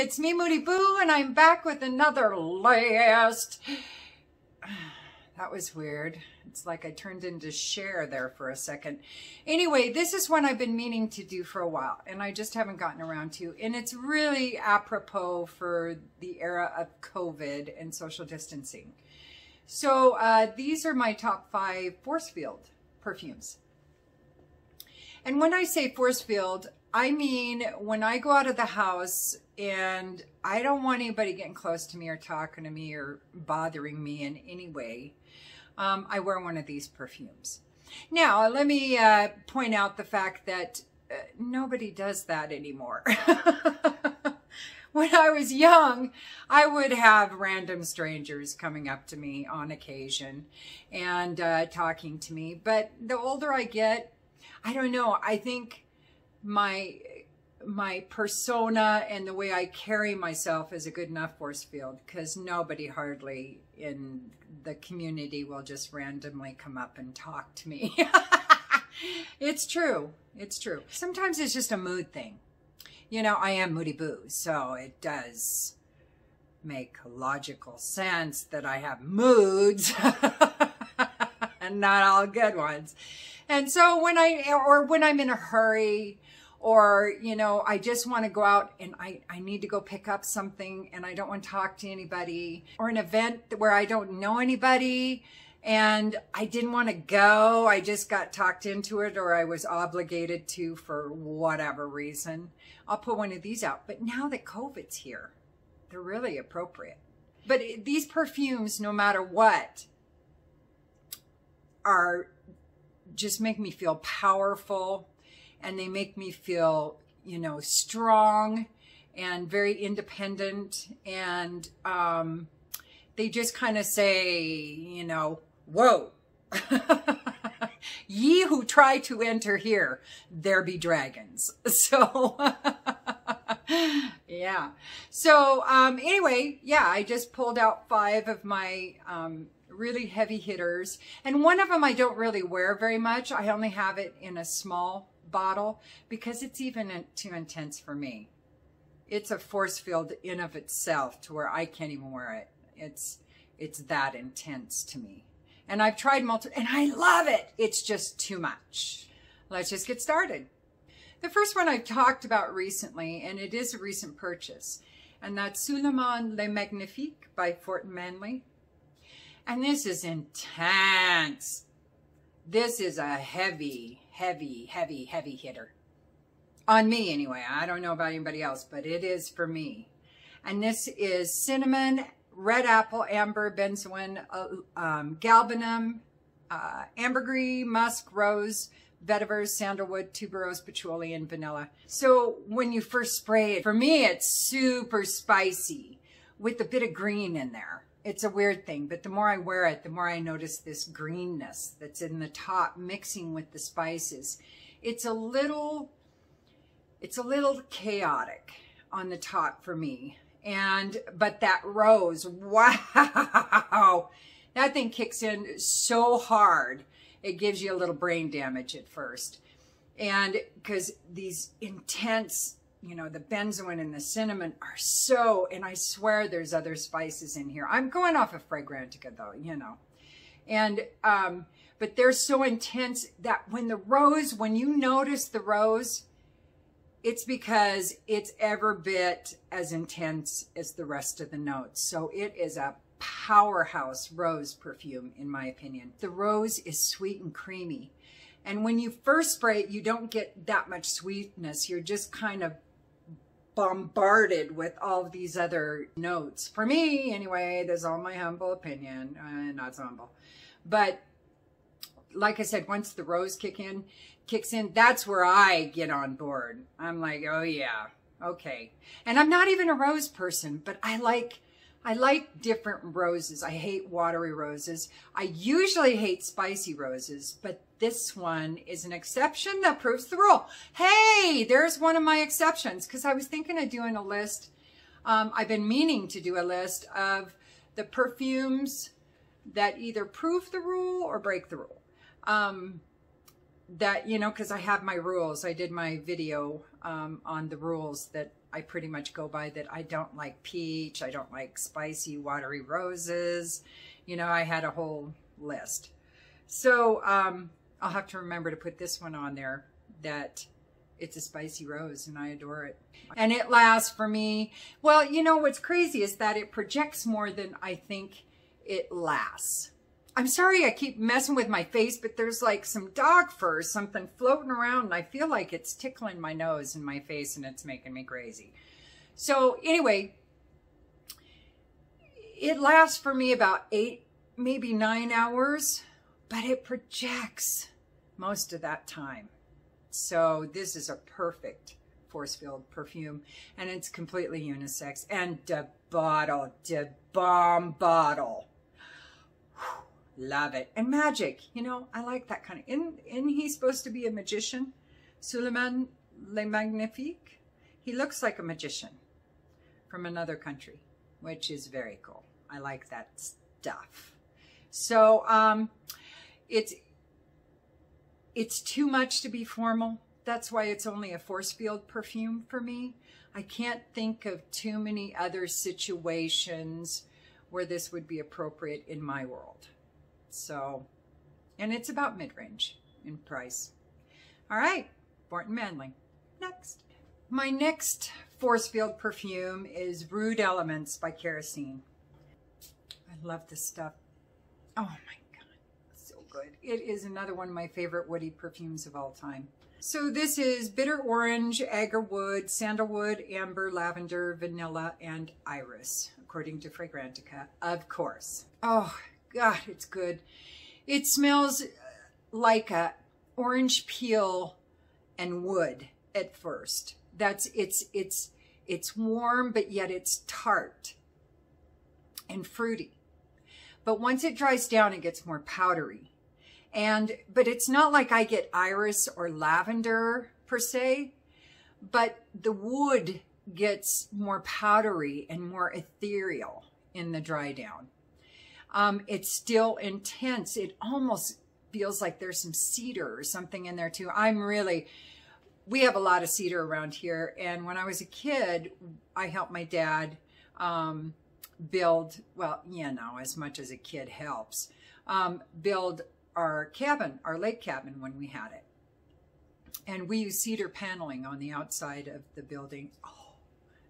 It's me, Moody Boo, and I'm back with another list. That was weird. It's like I turned into Cher there for a second. Anyway, this is one I've been meaning to do for a while, and I just haven't gotten around to. And it's really apropos for the era of COVID and social distancing. So these are my top 5 force field perfumes. And when I say force field, I mean when I go out of the house and I don't want anybody getting close to me or talking to me or bothering me in any way, I wear one of these perfumes. Now, let me point out the fact that nobody does that anymore. When I was young, I would have random strangers coming up to me on occasion and talking to me. But the older I get, I don't know, I think my persona and the way I carry myself is a good enough force field, because nobody hardly in the community will just randomly come up and talk to me. It's true. It's true. Sometimes it's just a mood thing. You know, I am Moody Boo, so it does make logical sense that I have moods and not all good ones. And so when I'm in a hurry, or, you know, I just want to go out and I need to go pick up something and I don't want to talk to anybody, or an event where I don't know anybody and I didn't want to go, I just got talked into it, or I was obligated to for whatever reason, I'll put one of these out. But now that COVID's here, they're really appropriate. But these perfumes, no matter what, are just make me feel powerful. And they make me feel, you know, strong and very independent. And they just kind of say, you know, whoa, ye who try to enter here, there be dragons. So, yeah. So anyway, yeah, I just pulled out 5 of my really heavy hitters. And one of them I don't really wear very much. I only have it in a small bottle because it's even too intense for me. It's a force field in of itself to where I can't even wear it. It's that intense to me. And I've tried multiple, and I love it. It's just too much. Let's just get started. The first one I've talked about recently, and it is a recent purchase, and that's Suleiman Le Magnifique by Manley. And this is intense. This is a heavy hitter. On me anyway. I don't know about anybody else, but it is for me. And this is cinnamon, red apple, amber, benzoin, galbanum, ambergris, musk, rose, vetiver, sandalwood, tuberose, patchouli, and vanilla. So when you first spray it, for me it's super spicy with a bit of green in there. It's a weird thing, but the more I wear it, the more I notice this greenness that's in the top mixing with the spices. It's a little chaotic on the top for me. But that rose, wow, that thing kicks in so hard. It gives you a little brain damage at first. And because these intense, you know, the benzoin and the cinnamon are so, and I swear there's other spices in here. I'm going off of Fragrantica though, you know. And, but they're so intense that when you notice the rose, it's because it's every bit as intense as the rest of the notes. So it is a powerhouse rose perfume, in my opinion. The rose is sweet and creamy. And when you first spray it, you don't get that much sweetness. You're just kind of bombarded with all of these other notes. For me, anyway, that's all my humble opinion. Not so humble. But like I said, once the rose kicks in, that's where I get on board. I'm like, oh yeah, okay. And I'm not even a rose person, but I like different roses. I hate watery roses. I usually hate spicy roses, but this one is an exception that proves the rule. Hey, there's one of my exceptions, because I was thinking of doing a list. I've been meaning to do a list of the perfumes that either prove the rule or break the rule. That, you know, because I have my rules. I did my video on the rules that I pretty much go by, that I don't like peach. I don't like spicy, watery roses. You know, I had a whole list. So I'll have to remember to put this one on there, that it's a spicy rose and I adore it. And it lasts for me. Well, you know, what's crazy is that it projects more than I think it lasts. I'm sorry I keep messing with my face, but there's like some dog fur, something floating around, and I feel like it's tickling my nose and my face, and it's making me crazy. So anyway, it lasts for me about 8, maybe 9 hours, but it projects most of that time. So this is a perfect force-filled perfume, and it's completely unisex. And the bottle, the bomb bottle. Love it. And magic, you know, I like that kind of, isn't he supposed to be a magician? Suleiman le Magnifique. He looks like a magician from another country, which is very cool. I like that stuff. So it's too much to be formal. That's why it's only a force field perfume for me. I can't think of too many other situations where this would be appropriate in my world. So, and it's about mid-range in price. All right, Borton Manley. Next. My next force field perfume is Rude Elements by Kerosene. I love this stuff. Oh my God, so good. It is another one of my favorite woody perfumes of all time. So this is bitter orange, agarwood, sandalwood, amber, lavender, vanilla, and iris, according to Fragrantica, of course. Oh God, it's good. It smells like a orange peel and wood at first. It's warm, but yet it's tart and fruity. But once it dries down, it gets more powdery. But it's not like I get iris or lavender per se, but the wood gets more powdery and more ethereal in the dry down. It's still intense. It almost feels like there's some cedar or something in there too. We have a lot of cedar around here. And when I was a kid, I helped my dad build, well, you know, as much as a kid helps, build our cabin, our lake cabin when we had it. And we used cedar paneling on the outside of the building. Oh,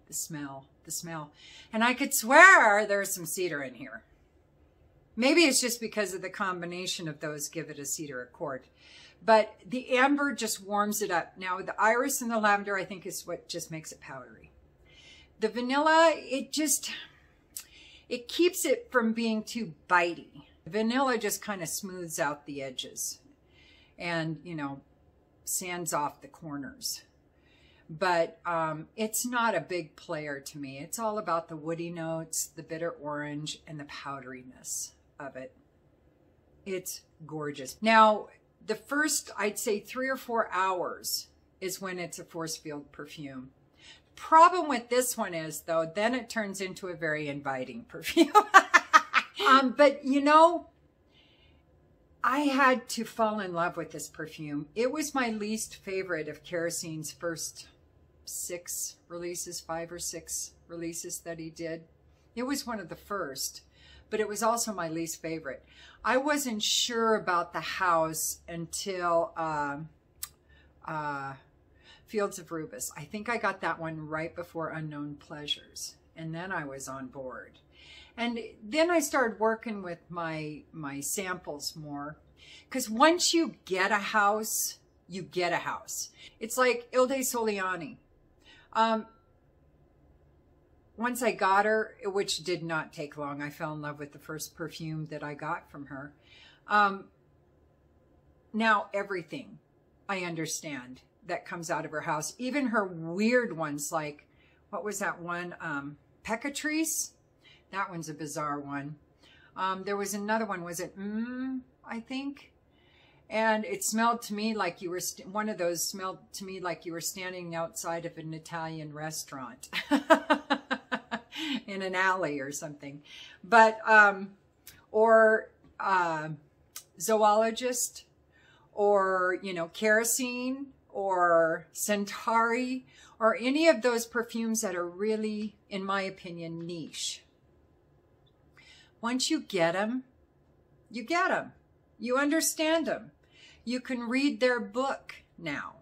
the smell. And I could swear there's some cedar in here. Maybe it's just because of the combination of those give it a cedar accord. But the amber just warms it up. Now, the iris and the lavender, I think, is what just makes it powdery. The vanilla, it keeps it from being too bitey. The vanilla just kind of smooths out the edges and, you know, sands off the corners. But it's not a big player to me. It's all about the woody notes, the bitter orange, and the powderiness of it. It's gorgeous. Now, the first, I'd say 3 or 4 hours is when it's a force field perfume. Problem with this one is, though, then it turns into a very inviting perfume. But, you know, I had to fall in love with this perfume. It was my least favorite of Kerosene's first 6 releases, 5 or 6 releases that he did. It was one of the first, but it was also my least favorite. I wasn't sure about the house until Fields of Rubus. I think I got that one right before Unknown Pleasures, and then I was on board. And then I started working with my samples more, because once you get a house, you get a house. It's like Ilde Soliani. Once I got her, which did not take long, I fell in love with the first perfume that I got from her. Now everything I understand that comes out of her house, even her weird ones, like, what was that one? Pecatrice? That one's a bizarre one. There was another one, was it I think? And it smelled to me like you were, one of those smelled to me like you were standing outside of an Italian restaurant in an alley or something. But, or zoologist, or, you know, Kerosene, or Centauri, or any of those perfumes that are really, in my opinion, niche. Once you get them, you get them. You understand them. You can read their book now.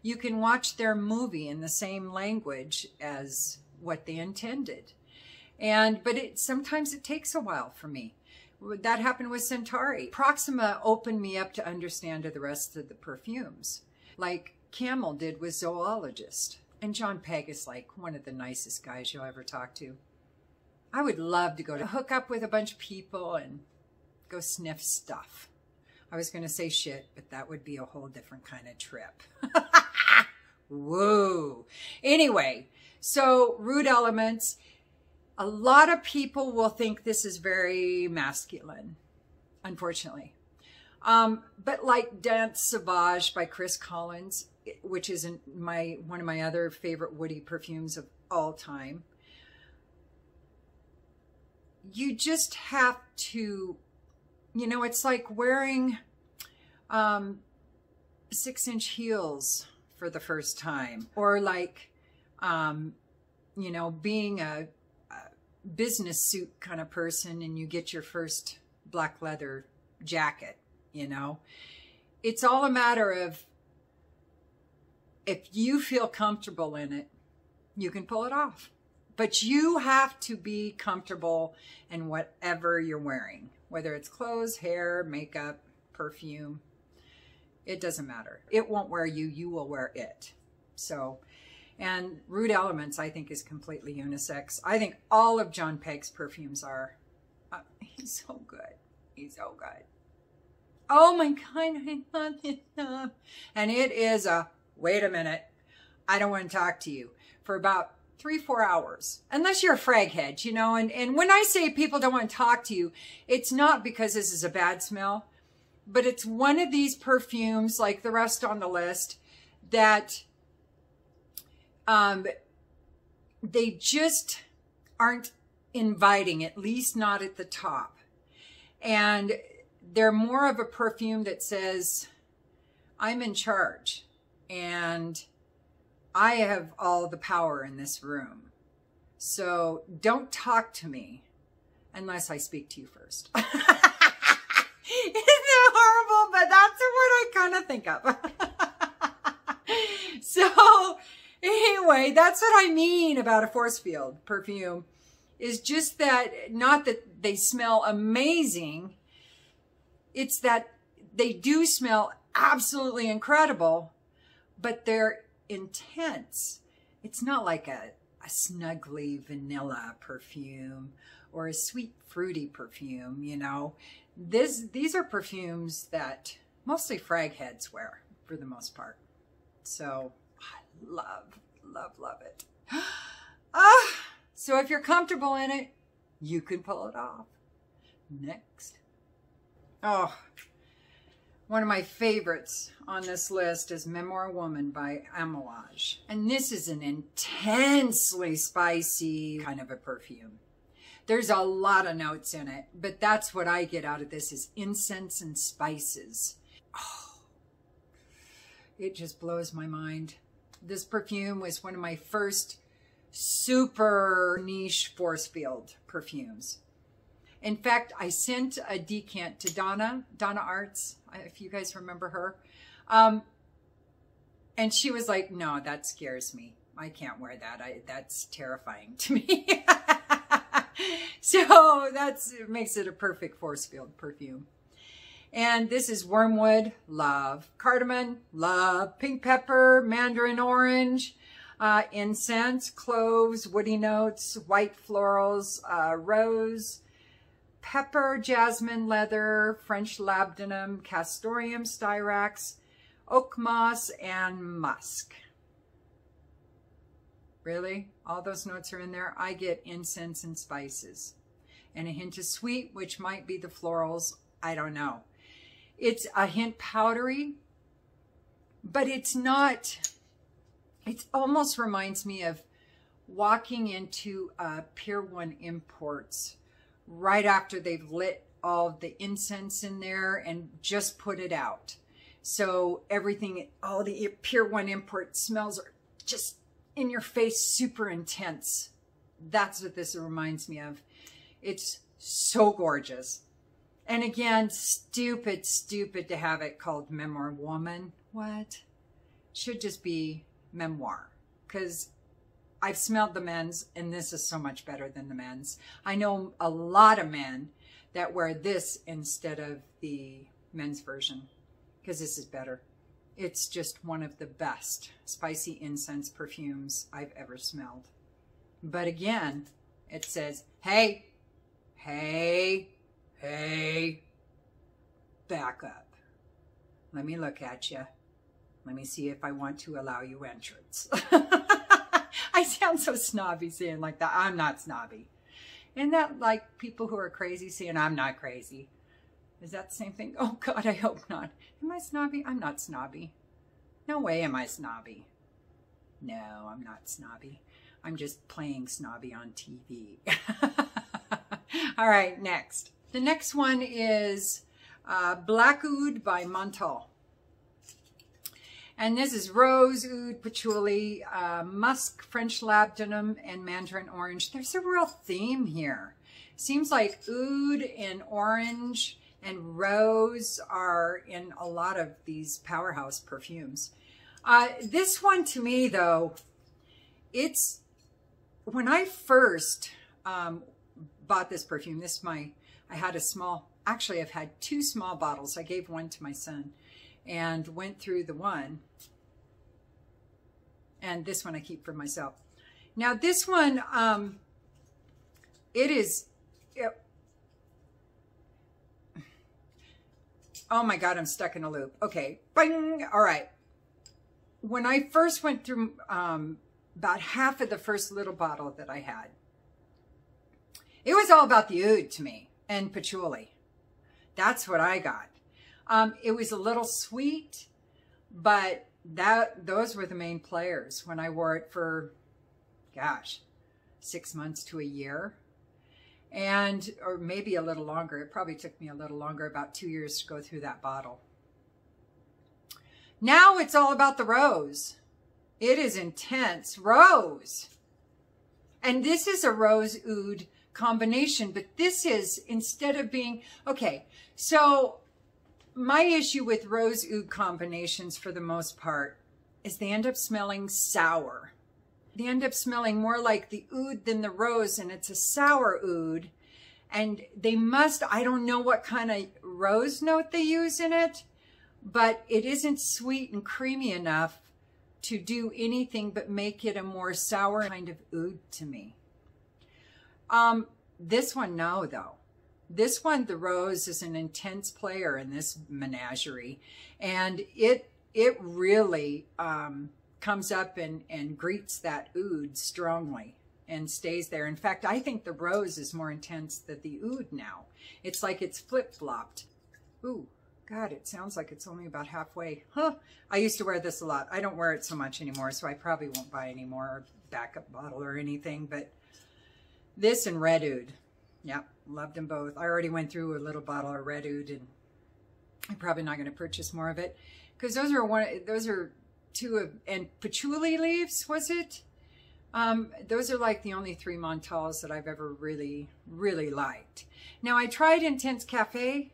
You can watch their movie in the same language as what they intended. But sometimes it takes a while for me. That happened with Centauri. Proxima opened me up to understand the rest of the perfumes, like Camel did with Zoologist. And John Pegg is like one of the nicest guys you'll ever talk to. I would love to go to hook up with a bunch of people and go sniff stuff. I was going to say shit, but that would be a whole different kind of trip. Whoa. Anyway, so Rude Elements. A lot of people will think this is very masculine, unfortunately. But like Dance Sauvage by Chris Collins, which is one of my other favorite woody perfumes of all time, you just have to, you know, it's like wearing 6-inch heels for the first time, or like, you know, being a business suit kind of person and you get your first black leather jacket, you know. It's all a matter of, if you feel comfortable in it, you can pull it off. But you have to be comfortable in whatever you're wearing, whether it's clothes, hair, makeup, perfume. It doesn't matter. It won't wear you, you will wear it. So, and Rude Elements, I think, is completely unisex. I think all of John Pegg's perfumes are, he's so good. He's so good. Oh my God, I love it. And it is a, wait a minute, I don't want to talk to you for about 3-4 hours, unless you're a fraghead, you know. And when I say people don't want to talk to you, it's not because this is a bad smell, but it's one of these perfumes, like the rest on the list, that they just aren't inviting, at least not at the top. And they're more of a perfume that says, I'm in charge and I have all the power in this room. So don't talk to me unless I speak to you first. Isn't that horrible? But that's what I kind of think of. So anyway, that's what I mean about a force field perfume, is just that, not that they smell amazing, it's that they do smell absolutely incredible, but they're intense. It's not like a snuggly vanilla perfume or a sweet fruity perfume, you know. These are perfumes that mostly fragheads wear for the most part. So I love, love, love it. So if you're comfortable in it, you can pull it off. Next. Oh, one of my favorites on this list is Memoir Woman by Amalaj. And this is an intensely spicy kind of a perfume. There's a lot of notes in it, but that's what I get out of this, is incense and spices. Oh, it just blows my mind. This perfume was one of my first super niche force field perfumes. In fact, I sent a decant to Donna Arts, if you guys remember her. And she was like, no, that scares me. I can't wear that. That's terrifying to me. So it makes it a perfect force field perfume. And this is wormwood, love. Cardamom, love. Pink pepper, mandarin orange, incense, cloves, woody notes, white florals, rose, pepper, jasmine, leather, French labdanum, castoreum, styrax, oak moss, and musk. Really? All those notes are in there? I get incense and spices. And a hint of sweet, which might be the florals. I don't know. It's a hint powdery, but it's not. It almost reminds me of walking into Pier 1 Imports right after they've lit all the incense in there and just put it out. So everything, all the Pier 1 import smells are just in your face, super intense. That's what this reminds me of. It's so gorgeous. And again, stupid to have it called Memoir Woman. What? Should just be Memoir, because I've smelled the men's and this is so much better than the men's. I know a lot of men that wear this instead of the men's version because this is better. It's just one of the best spicy incense perfumes I've ever smelled. But again, it says, hey, hey, hey, back up. Let me look at you. Let me see if I want to allow you entrance. I sound so snobby saying like that. I'm not snobby. Isn't that like people who are crazy saying I'm not crazy? Is that the same thing? Oh God, I hope not. Am I snobby? I'm not snobby. No way am I snobby. No, I'm not snobby. I'm just playing snobby on TV. All right, next. The next one is Black Oud by Montal. And this is rose, oud, patchouli, musk, French labdanum, and mandarin orange. There's a real theme here. Seems like oud and orange and rose are in a lot of these powerhouse perfumes. This one to me, though, it's, when I first bought this perfume, I had a small, actually I've had 2 small bottles. I gave one to my son and went through the one. And this one I keep for myself. Now this one, oh my God, I'm stuck in a loop. Okay, bing, all right. When I first went through about half of the first little bottle that I had, it was all about the oud to me and patchouli. That's what I got. It was a little sweet, but those were the main players when I wore it for, gosh, 6 months to a year. And, or maybe a little longer. It probably took me a little longer, about 2 years to go through that bottle. Now it's all about the rose. It is intense. Rose. And this is a rose oud combination, but this is, instead of being, okay, so my issue with rose oud combinations for the most part is they end up smelling sour. They end up smelling more like the oud than the rose, and it's a sour oud. And they must, I don't know what kind of rose note they use in it, but it isn't sweet and creamy enough to do anything but make it a more sour kind of oud to me. This one, no, though. This one, the rose is an intense player in this menagerie, and it really comes up and greets that oud strongly and stays there. In fact, I think the rose is more intense than the oud now. It's like it's flip-flopped. Ooh, God, it sounds like it's only about halfway. Huh, I used to wear this a lot. I don't wear it so much anymore, so I probably won't buy any more backup bottle or anything, but this and red oud. Yeah, loved them both. I already went through a little bottle of red oud, and I'm probably not going to purchase more of it because those are 2 of, and patchouli leaves, was it? Those are like the only 3 Montals that I've ever really, really liked. Now I tried Intense Cafe,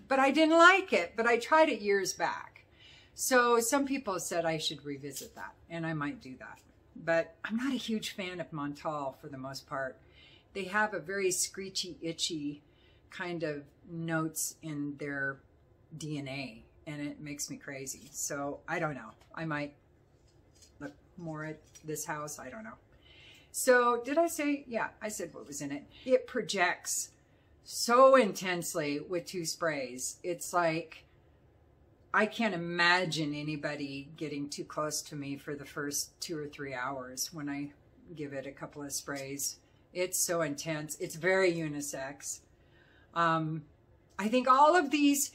but I didn't like it, but I tried it years back. So some people said I should revisit that, and I might do that. But I'm not a huge fan of Montal for the most part. They have a very screechy, itchy kind of notes in their DNA, and it makes me crazy. So I don't know. I might look more at this house. I don't know. So did I say? Yeah, I said what was in it. It projects so intensely with 2 sprays. It's like, I can't imagine anybody getting too close to me for the first 2 or 3 hours when I give it a couple of sprays. It's so intense. It's very unisex. I think all of these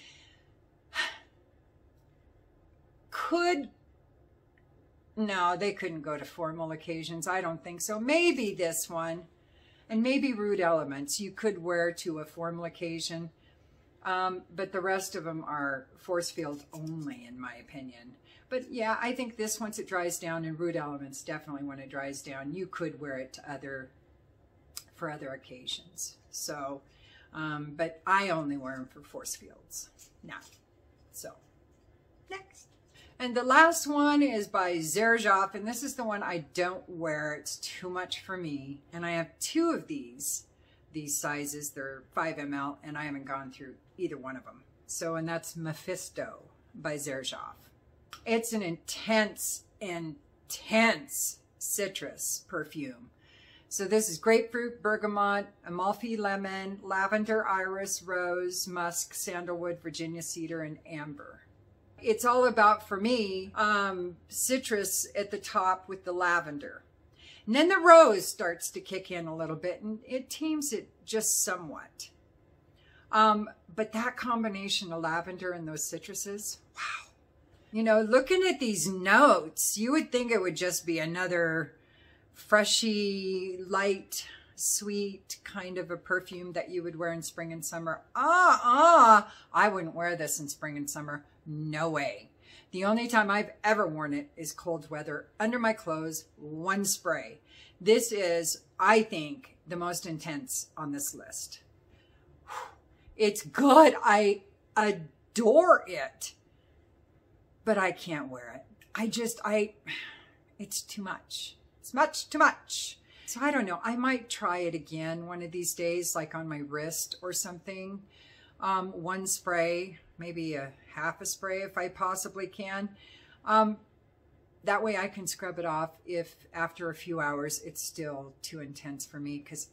could, no, they couldn't go to formal occasions. I don't think so. Maybe this one, and maybe Rude Elements you could wear to a formal occasion, But the rest of them are force field only, in my opinion. But yeah, I think this, once it dries down, and Root Elements, definitely when it dries down, you could wear it to for other occasions. So, but I only wear them for force fields now. So, next. And the last one is by Zerjoff, and this is the one I don't wear. It's too much for me. And I have 2 of these sizes. They're 5 ml, and I haven't gone through either one of them. So, and that's Mephisto by Zerjoff. It's an intense citrus perfume. So this is grapefruit, bergamot, Amalfi lemon, lavender, iris, rose, musk, sandalwood, Virginia cedar, and amber. It's all about, for me, citrus at the top with the lavender. And then the rose starts to kick in a little bit, and it teams it just somewhat. But that combination of lavender and those citruses, wow. You know, looking at these notes, you would think it would just be another freshy, light, sweet kind of a perfume that you would wear in spring and summer. I wouldn't wear this in spring and summer. No way. The only time I've ever worn it is cold weather, under my clothes, 1 spray. This is, I think, the most intense on this list. It's good. I adore it. But I can't wear it. It's too much. It's much too much. So I don't know. I might try it again one of these days, like on my wrist or something. 1 spray, maybe a half a spray if I possibly can. That way I can scrub it off if after a few hours it's still too intense for me. Because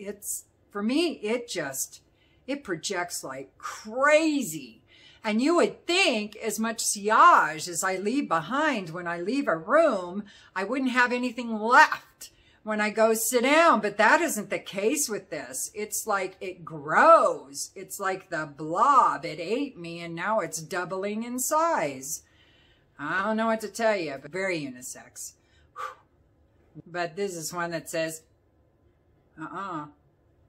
for me, it projects like crazy. And you would think as much sillage as I leave behind when I leave a room, I wouldn't have anything left when I go sit down. But that isn't the case with this. It's like it grows. It's like the blob. It ate me and now it's doubling in size. I don't know what to tell you, but very unisex. But this is one that says,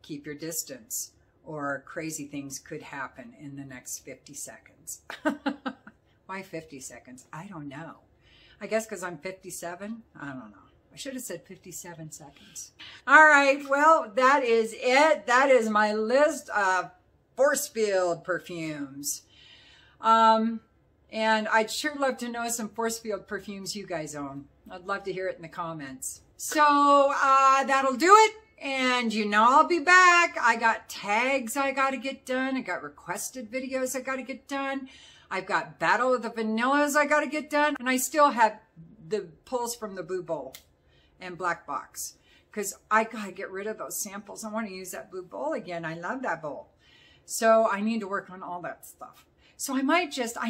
keep your distance, or crazy things could happen in the next 50 seconds. Why 50 seconds? I don't know. I guess because I'm 57? I don't know. I should have said 57 seconds. All right, well, that is it. That is my list of force field perfumes. And I'd sure love to know some force field perfumes you guys own. I'd love to hear it in the comments. So that'll do it. And you know I'll be back. I got tags I got to get done. I got requested videos I got to get done. I've got Battle of the Vanillas I got to get done. And I still have the pulls from the Blue Bowl and Black Box. Because I got to get rid of those samples. I want to use that blue bowl again. I love that bowl. So I need to work on all that stuff. So I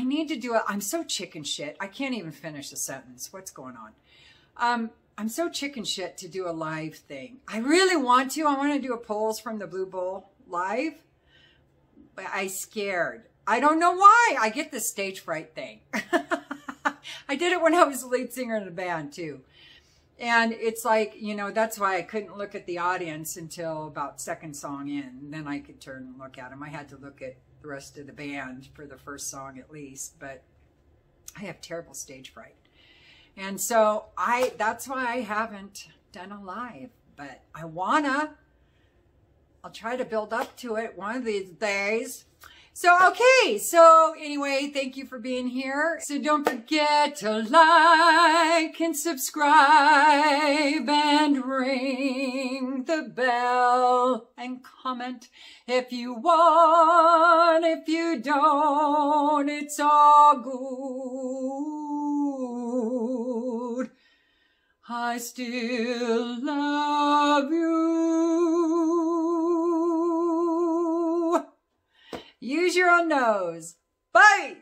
need to do it. I'm so chicken shit. I can't even finish a sentence. What's going on? I'm so chicken shit to do a live thing. I really want to. I want to do a polls from the Blue Bowl live. But I'm scared. I don't know why. I get this stage fright thing. I did it when I was the lead singer in a band too. And it's like, you know, that's why I couldn't look at the audience until about 2nd song in. And then I could turn and look at them. I had to look at the rest of the band for the 1st song at least. But I have terrible stage fright. And so that's why I haven't done a live, but I wanna. I'll try to build up to it one of these days. So, okay. So anyway, thank you for being here. So don't forget to like and subscribe and ring the bell and comment if you want. If you don't, it's all good. I still love you. Use your own nose. Bye.